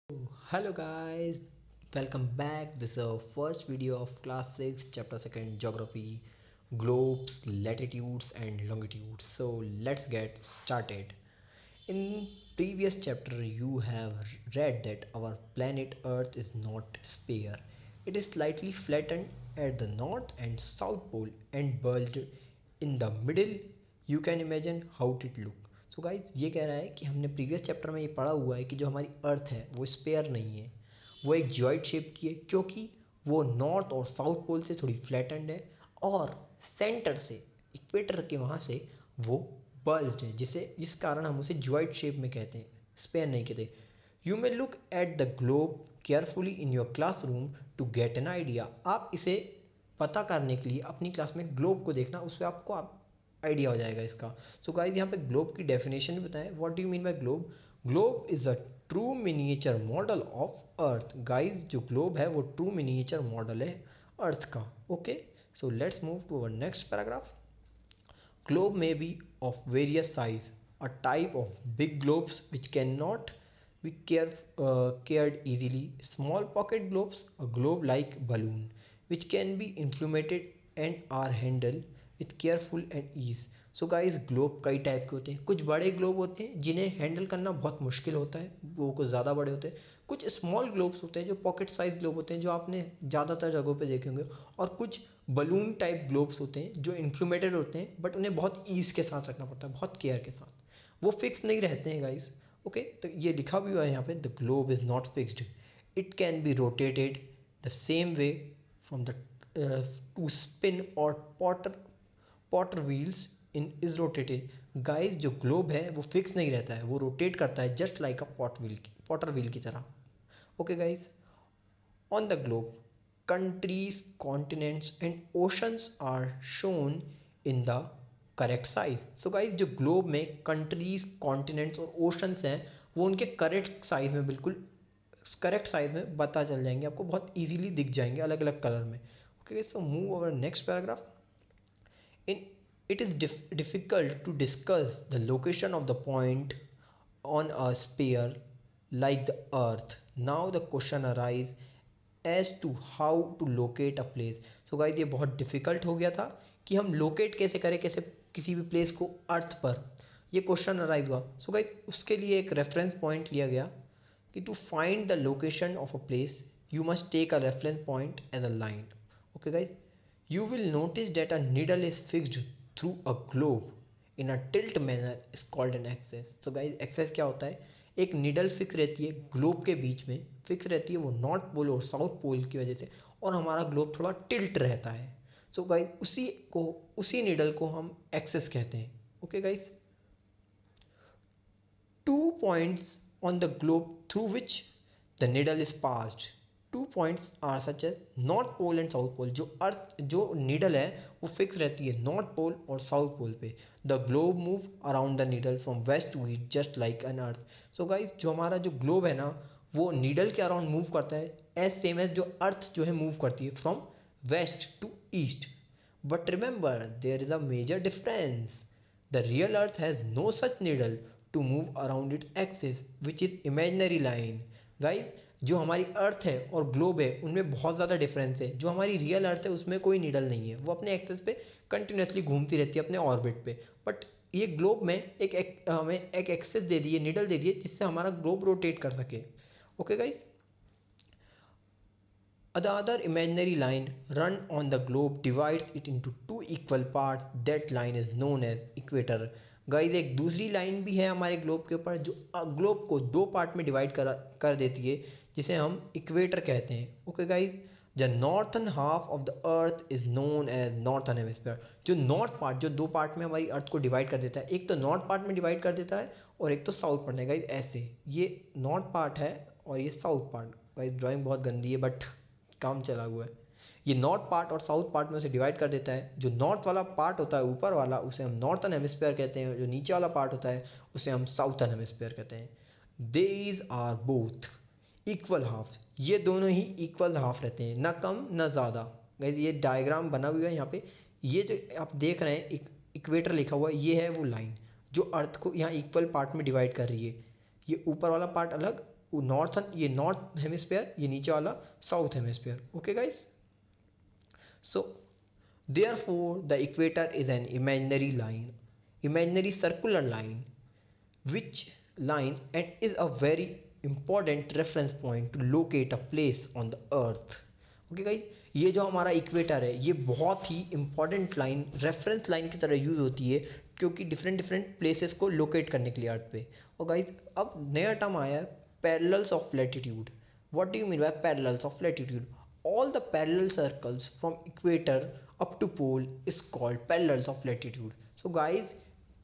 Hello guys, welcome back. This is our first video of class 6 chapter 2nd geography, globes, latitudes and longitudes. So let's get started. In previous chapter you have read that our planet Earth is not sphere. It is slightly flattened at the north and south pole and bulged in the middle. You can imagine how it look. So guys ये कह रहा है कि हमने previous chapter में ये पढ़ा हुआ है कि जो हमारी अर्थ है वो स्पेयर नहीं है, वो एक जॉइड शेप की है क्योंकि वो नॉर्थ और साउथ पोल से थोड़ी फ्लैटेंड है और सेंटर से इक्वेटर के वहाँ से वो बल्ज्ड है, जिस कारण हम उसे जॉइड शेप में कहते हैं, स्पेयर नहीं कहते. You may look at the globe carefully in your classroom to get an idea. आप इसे पता करने के लिए अपनी क्लास में ग्लोब को देखना, उस पर आपको आइडिया हो जाएगा इसका. सो गाइज यहाँ पे ग्लोब की डेफिनेशन भी बताएं. What do you mean by globe? Globe is a true miniature model of earth. Guys जो ग्लोब है वो ट्रू मिनिएचर मॉडल है अर्थ का. Okay, so let's move to our next paragraph. Globe may be of various size. A type of big globes which cannot be carried easily. Small pocket globes, a globe-like balloon, which can be inflated and are handled with careful and ease. So guys, globe कई type के होते हैं. कुछ बड़े globe होते हैं जिन्हें handle करना बहुत मुश्किल होता है, वो कुछ ज़्यादा बड़े होते हैं. कुछ स्मॉल ग्लोब्स होते हैं जो पॉकेट साइज ग्लोब होते हैं, जो आपने ज़्यादातर जगहों पे देखे होंगे. और कुछ बलून टाइप ग्लोब्स होते हैं जो इन्फ्लेमेटेड होते हैं, बट उन्हें बहुत ईज के साथ रखना पड़ता है, बहुत केयर के साथ. वो फिक्स नहीं रहते हैं गाइस. ओके, तो ये लिखा भी हुआ है यहाँ पे, the globe is not fixed. It can be rotated the same way from the to spin और potter wheels in is rotated. Guys जो ग्लोब है वो फिक्स नहीं रहता है, वो रोटेट करता है जस्ट लाइक अ पॉटर व्हील की तरह. Okay guys, on the globe countries, continents and oceans are shown in the correct size. So guys जो ग्लोब में कंट्रीज, कॉन्टिनेंट्स और ओशंस हैं वो उनके करेक्ट साइज में, बिल्कुल करेक्ट साइज में पता चल जाएंगे आपको, बहुत इजीली दिख जाएंगे अलग अलग कलर में. Okay, so move over next paragraph. In it is difficult to discuss the location of the point on a sphere like the earth. Now the question arises as to how to locate a place. So guys, ये बहुत difficult हो गया था कि हम locate कैसे करें, कैसे किसी भी प्लेस को अर्थ पर, ये क्वेश्चन अराइज हुआ. सो गाइस उसके लिए एक रेफरेंस पॉइंट लिया गया कि to find the location of a place you must take a reference point as a line. Okay guys, you will notice that a needle is fixed through a globe in a tilt manner is called an axis. So guys, axis क्या होता है? एक needle fix रहती है globe के बीच में, fix रहती है वो नॉर्थ पोल और साउथ पोल की वजह से, और हमारा ग्लोब थोड़ा टिल्ट रहता है. सो गाइस उसी निडल को हम एक्सेस कहते हैं. Okay guys, 2 points on the globe through which the needle is passed. 2 points are such as north pole and south pole. जो नीडल है वो फिक्स रहती है नॉर्थ पोल और साउथ पोल पे. The globe move around the needle from west to east just like an earth. So guys जो हमारा जो ग्लोब है ना वो नीडल के अराउंड मूव करता है, एज सेम एज जो अर्थ जो है मूव करती है from west to east. But remember there is a major difference. The real earth has no such needle to move around its axis which is imaginary line. Guys जो हमारी अर्थ है और globe है उनमें बहुत ज़्यादा डिफरेंस है. जो हमारी रियल अर्थ है उसमें कोई नीडल नहीं है, वो अपने एक्सेस पे कंटिन्यूसली घूमती रहती है अपने ऑर्बिट पे. बट ये ग्लोब में हमें एक एक्सेस दे दी है, नीडल दे दी है, जिससे हमारा ग्लोब रोटेट कर सके. Okay guys, the other imaginary line run on the globe divides it into two equal parts. That line is known as equator. Guys एक दूसरी लाइन भी है हमारे ग्लोब के ऊपर जो ग्लोब को दो पार्ट में डिवाइड कर देती है, जिसे हम इक्वेटर कहते हैं. Okay guys, the northern half of the earth is known as northern hemisphere. जो नॉर्थ पार्ट, जो दो पार्ट में हमारी अर्थ को डिवाइड कर देता है, एक तो नॉर्थ पार्ट में डिवाइड कर देता है और एक तो साउथ पार्ट है. गाइज ऐसे ये नॉर्थ पार्ट है और ये साउथ पार्ट. गाइज ड्राइंग बहुत गंदी है बट काम चला हुआ है. ये नॉर्थ पार्ट और साउथ पार्ट में उसे डिवाइड कर देता है. जो नॉर्थ वाला पार्ट होता है ऊपर वाला उसे हम नॉर्थन हेमिस्फीयर कहते हैं, जो नीचे वाला पार्ट होता है उसे हम साउथर्न हेमिस्फीयर कहते हैं. These are both equal half. ये दोनों ही इक्वल हाफ रहते हैं, ना कम ना ज़्यादा. गाइस ये डायग्राम बना हुआ है यहाँ पे. ये जो आप देख रहे हैं इक्वेटर लिखा हुआ है, ये है वो लाइन जो अर्थ को यहाँ इक्वल पार्ट में डिवाइड कर रही है. ये ऊपर वाला पार्ट अलग, नॉर्थन, ये नॉर्थ हेमिस्फीयर, ये नीचे वाला south hemisphere. Okay guys. So therefore the equator is an imaginary line, imaginary circular line, which line and is a very important reference point to locate a place on the earth. Okay guys, ये जो हमारा equator है ये बहुत ही important line, reference line की तरह use होती है क्योंकि डिफरेंट डिफरेंट प्लेसेस को लोकेट करने के लिए अर्थ पे. और गाइज अब नया टर्म आया है, parallels of latitude. What do you mean bye parallels of latitude? All the parallel circles from equator up to pole is called parallels of latitude. So guys,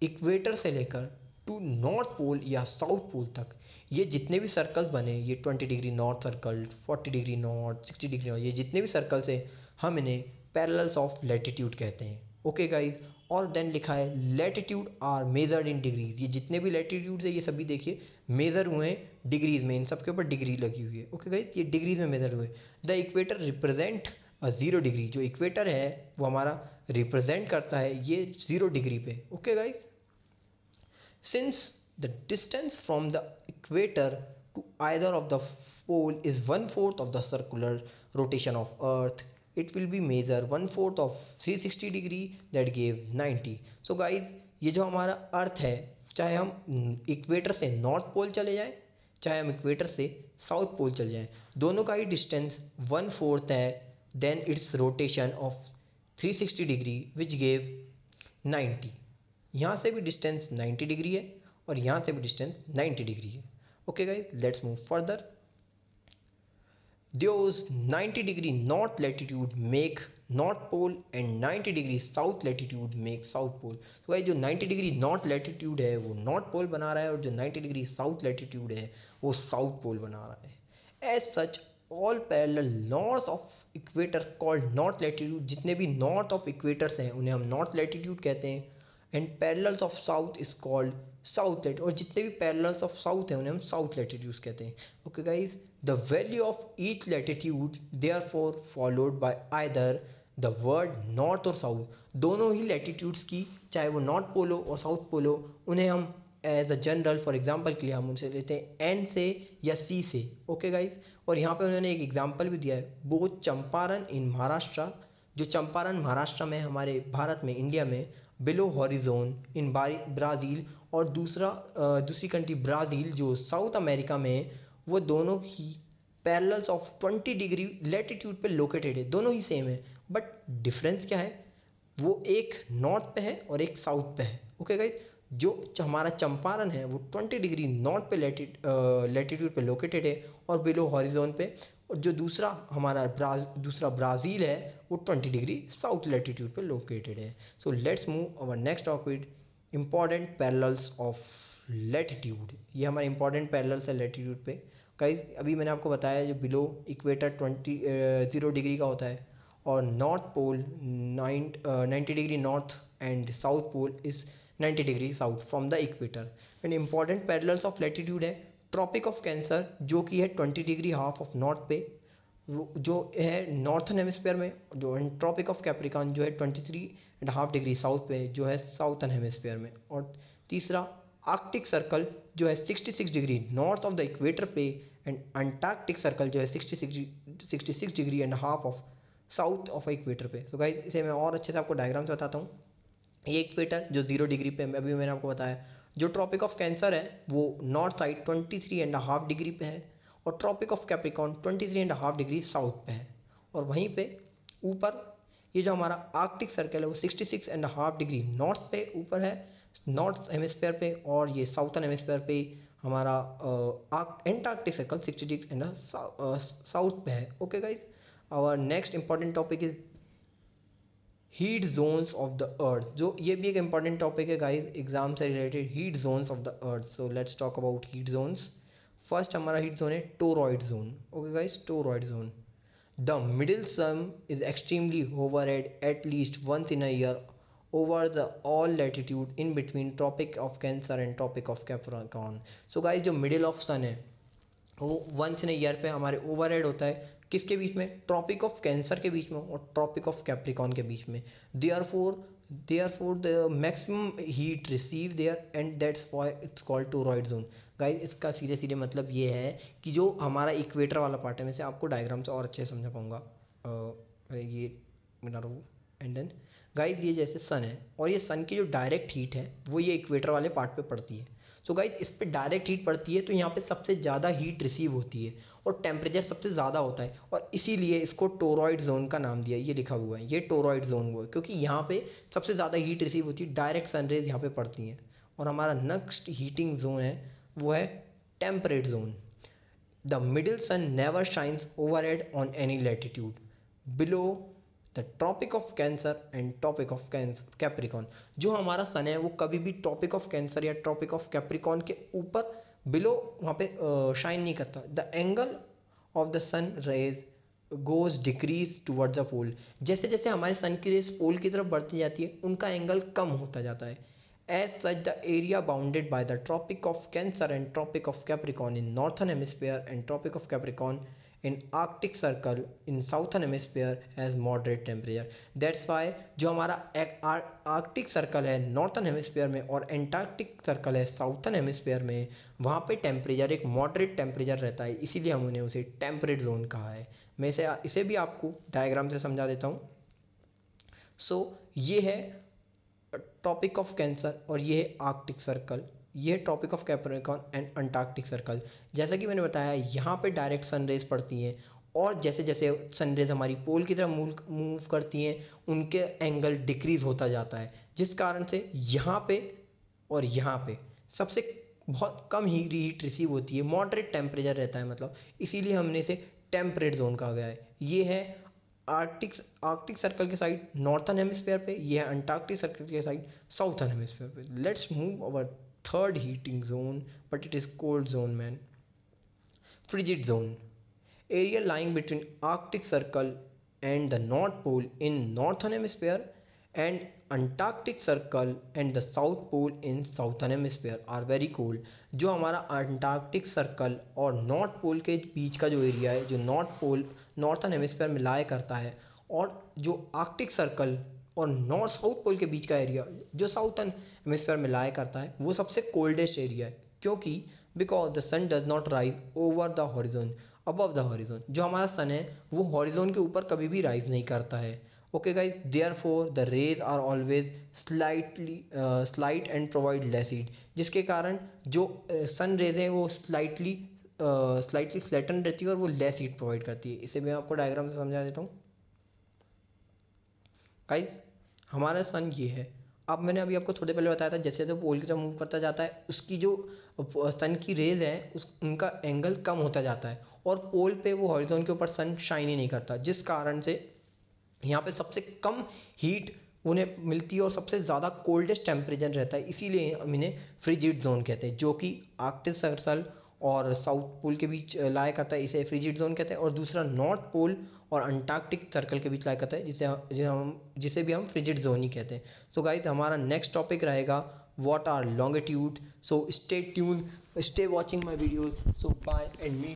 equator से लेकर टू नॉर्थ पोल या south pole तक ये जितने भी circles बने, ये 20 degree north circle, 40 degree north, 60 degree north, ये जितने भी सर्कल्स हैं हम इन्हें पैरेलल्स ऑफ लैटिट्यूड कहते हैं. Okay guys. और देन लिखा है latitude are measured in degrees. ये जितने भी लैटिट्यूड्स है ये सभी देखिए मेजर हुए हैं डिग्रीज में, इन सब के ऊपर डिग्री लगी हुई है. ओके गाइज, ये डिग्रीज में मेजर हुए. The equator represent a 0 degree. जो इक्वेटर है वो हमारा रिप्रेजेंट करता है ये 0 डिग्री पे. Okay guys. Since the distance from the equator to either of the pole is 1/4 of the circular rotation of earth, it will be measure 1/4 of 360 degree, that gave 90. So guys, ये जो हमारा अर्थ है, चाहे हम equator से north pole चले जाएं चाहे हम इक्वेटर से साउथ पोल चले जाएं, दोनों का ही डिस्टेंस 1/4 है. Then its rotation of 360 degree which gave 90. यहाँ से भी डिस्टेंस 90 डिग्री है और यहाँ से भी डिस्टेंस 90 डिग्री है. Okay guys, let's move further. Those 90 degree north latitude make north pole and 90 degree south latitude make south pole. तो भाई जो 90 डिग्री नॉर्थ लैटिट्यूड है वो नॉर्थ पोल बना रहा है और जो 90 डिग्री साउथ लैटिट्यूड है वो साउथ पोल बना रहा है. As such all parallel north of equator called north latitude. जितने भी नॉर्थ ऑफ इक्वेटर्स हैं उन्हें हम नॉर्थ लैटिट्यूड कहते हैं. And parallels of south is called south latitude. और जितने भी पैरेलल्स ऑफ साउथ हैं उन्हें हम साउथ लैटिट्यूड्स कहते हैं. Okay guys, the value of each latitude therefore followed by either the word north और साउथ. दोनों ही लैटिट्यूड्स की, चाहे वो नॉर्थ पोल हो और साउथ पोल हो, उन्हें हम as a general for example के लिए हम उनसे लेते हैं एन से या सी से. Okay guys. और यहाँ पे उन्होंने एक एग्जाम्पल भी दिया है, बोथ चंपारण इन महाराष्ट्र, जो चंपारण महाराष्ट्र में हमारे भारत में इंडिया में, बिलो हॉरिजोन इन ब्राज़ील, और दूसरी कंट्री ब्राज़ील जो साउथ अमेरिका में, वो दोनों ही पैरेलल्स ऑफ 20 डिग्री लैटिट्यूड पे लोकेटेड है. दोनों ही सेम है बट डिफरेंस क्या है, वो एक नॉर्थ पे है और एक साउथ पे है. ओके गाइस, जो हमारा चंपारण है वो 20 डिग्री नॉर्थ पे लैटिट्यूड पे लोकेटेड है और बिलो हॉरिजोन पे, और जो दूसरा हमारा ब्राज़ील है वो 20 डिग्री साउथ लैटिट्यूड पे लोकेटेड है. सो let's move our next topic, important parallels of latitude. ये हमारे इंपॉर्टेंट पैरेलल्स है लैटिट्यूड पे. गाइस अभी मैंने आपको बताया जो बिलो इक्वेटर 0 डिग्री का होता है और north pole 90 degree north and south pole is 90 degree south from the equator. And important parallels of latitude है ट्रॉपिक ऑफ कैंसर जो कि है 20 डिग्री हाफ ऑफ नॉर्थ पे, जो है नॉर्थन हेमिस्फीयर में, जो ट्रॉपिक ऑफ कैप्रिकॉन जो है 23.5 डिग्री साउथ पे जो है साउथन हेमिस्फीयर में. और तीसरा आर्कटिक सर्कल जो है 66 degree north of the equator पे, एंड अंटार्कटिक सर्कल जो है 66 degree and half of south of equator पे. तो गाइस इसे मैं और अच्छे से आपको डायग्राम से बताता हूँ. ये इक्वेटर जो 0 डिग्री पे अभी मैंने आपको बताया, जो ट्रॉपिक ऑफ कैंसर है वो नॉर्थ साइड 23.5 डिग्री पे है और tropic of capricorn 23.5 degree south पे है. और वहीं पे ऊपर ये जो हमारा आर्कटिक सर्कल है वो 66.5 डिग्री नॉर्थ पे ऊपर है, नॉर्थ हेमिस्फीयर पे, और ये साउथर्न हेमिस्फीयर पे हमारा एंटार्कटिक सर्कल 60 डिग्री साउथ पे है. Okay guys, our next important topic is heat zones of the earth. जो ये भी एक इंपॉर्टेंट टॉपिक है गाइज एग्जाम से related, heat zones of the earth. So let's talk about heat zones. First हमारा heat zone है torrid zone. Okay guys, torrid zone. The middle some is extremely overhead at least once in a year over the all latitude in between tropic of cancer and tropic of capricorn. So guys जो middle of sun है वो once in a year पे हमारे overhead होता है किसके बीच में, tropic of cancer के बीच में और ट्रॉपिक ऑफ कैप्रिकॉन के बीच में. Therefore therefore the maximum heat received there and that's why it's called toroid zone. Guys इसका सीधे सीधे मतलब ये है कि जो हमारा इक्वेटर वाला पार्ट है, मैं से आपको डायग्राम से और अच्छे से समझा पाऊंगा। ये बना रहा हूँ एंड देन गाइस ये जैसे सन है और ये सन की जो डायरेक्ट हीट है वो ये इक्वेटर वाले पार्ट पे पड़ती है। सो गाइस इस पे डायरेक्ट हीट पड़ती है तो यहाँ पे सबसे ज़्यादा हीट रिसीव होती है और टेम्परेचर सबसे ज़्यादा होता है और इसीलिए इसको टोरॉइड जोन का नाम दिया। ये लिखा हुआ है, ये टोरॉइड जोन हुआ है क्योंकि यहाँ पे सबसे ज़्यादा हीट रिसीव होती है, डायरेक्ट सनरेज यहाँ पे पड़ती हैं। और हमारा नेक्स्ट हीटिंग जोन है वो है temperate zone. The middle sun never shines overhead on any latitude below the tropic of cancer and tropic of capricorn. जो हमारा सन है वो कभी भी ट्रॉपिक ऑफ कैंसर या ट्रॉपिक ऑफ कैप्रिकॉन के ऊपर बिलो वहाँ पे शाइन नहीं करता। The angle of the sun rays goes decrease towards the pole. जैसे जैसे हमारे सन की रेज पोल की तरफ बढ़ती जाती है उनका एंगल कम होता जाता है। As such, the area bounded by the Tropic of Cancer and Tropic of Capricorn in Northern Hemisphere and Tropic of Capricorn in Arctic Circle in Southern Hemisphere has moderate temperature. That's why जो हमारा Arctic circle है northern hemisphere में और Antarctic circle है southern hemisphere में, वहाँ पे temperature एक मॉडरेट टेम्परेचर रहता है, इसीलिए हमने उसे टेम्परेट जोन कहा है। मैं इसे भी आपको डायग्राम से समझा देता हूँ। सो ये है ट्रॉपिक ऑफ कैंसर और ये है आर्कटिक सर्कल, ये है tropic of capricorn and antarctic circle. जैसा कि मैंने बताया यहाँ पे डायरेक्ट सनरेज पड़ती हैं और जैसे जैसे सनरेज हमारी पोल की तरफ मूव करती हैं उनके एंगल डिक्रीज होता जाता है, जिस कारण से यहाँ पे और यहाँ पे सबसे बहुत कम हीट रिसीव होती है, मॉडरेट टेम्परेचर रहता है मतलब, इसीलिए हमने इसे टेम्परेट जोन कहा गया है। ये है आर्कटिक सर्कल के साइड नॉर्थर्न हेमिस्फीयर पे, ये है अंटार्कटिक सर्कल के साइड साउथर्न हेमिस्फीयर पे। Let's move our third heating zone but it is cold zone man. Frigid zone area lying between Arctic Circle and the North Pole in Northern Hemisphere and Antarctic Circle and the South Pole in Southern Hemisphere are very cold। जो हमारा Antarctic circle और north पोल के बीच का जो area है, जो north pole northern hemisphere में लाया करता है, और जो आर्कटिक सर्कल और नॉर्थ साउथ पोल के बीच का एरिया जो साउथर्न हेमिस्फीयर में लाया करता है, वो सबसे कोल्डेस्ट एरिया है क्योंकि because the sun does not rise over the horizon above the horizon. जो हमारा सन है वो हॉरिजॉन के ऊपर कभी भी राइज नहीं करता है। Okay guys, therefore the rays are always slight and provide less heat, जिसके कारण जो सन रेज है वो स्लाइटली फ्लैटन रहती है और वो लेस हीट प्रोवाइड करती है। इसे मैं आपको डायग्राम से समझा देता हूँ। गाइज हमारा सन ये है, अब मैंने अभी आपको थोड़े पहले बताया था जैसे जैसे पोल की तरफ मूव करता जाता है उसकी जो सन की रेज है उनका एंगल कम होता जाता है और पोल पे वो हॉरिजॉन के ऊपर सन शाइन ही नहीं करता, जिस कारण से यहाँ पे सबसे कम हीट उन्हें मिलती है और सबसे ज़्यादा कोल्डेस्ट टेम्परेचर रहता है, इसीलिए हम इन्हें फ्रिजिड जोन कहते हैं। जो कि आर्कटिक सर्कल और साउथ पोल के बीच लाया करता है, इसे फ्रिजिड जोन कहते हैं, और दूसरा नॉर्थ पोल और अंटार्कटिक सर्कल के बीच लाया करता है जिसे भी हम फ्रिजिड जोन ही कहते हैं। सो गाइस हमारा नेक्स्ट टॉपिक रहेगा what are longitude. So stay tuned, stay watching my videos. So bye and meet.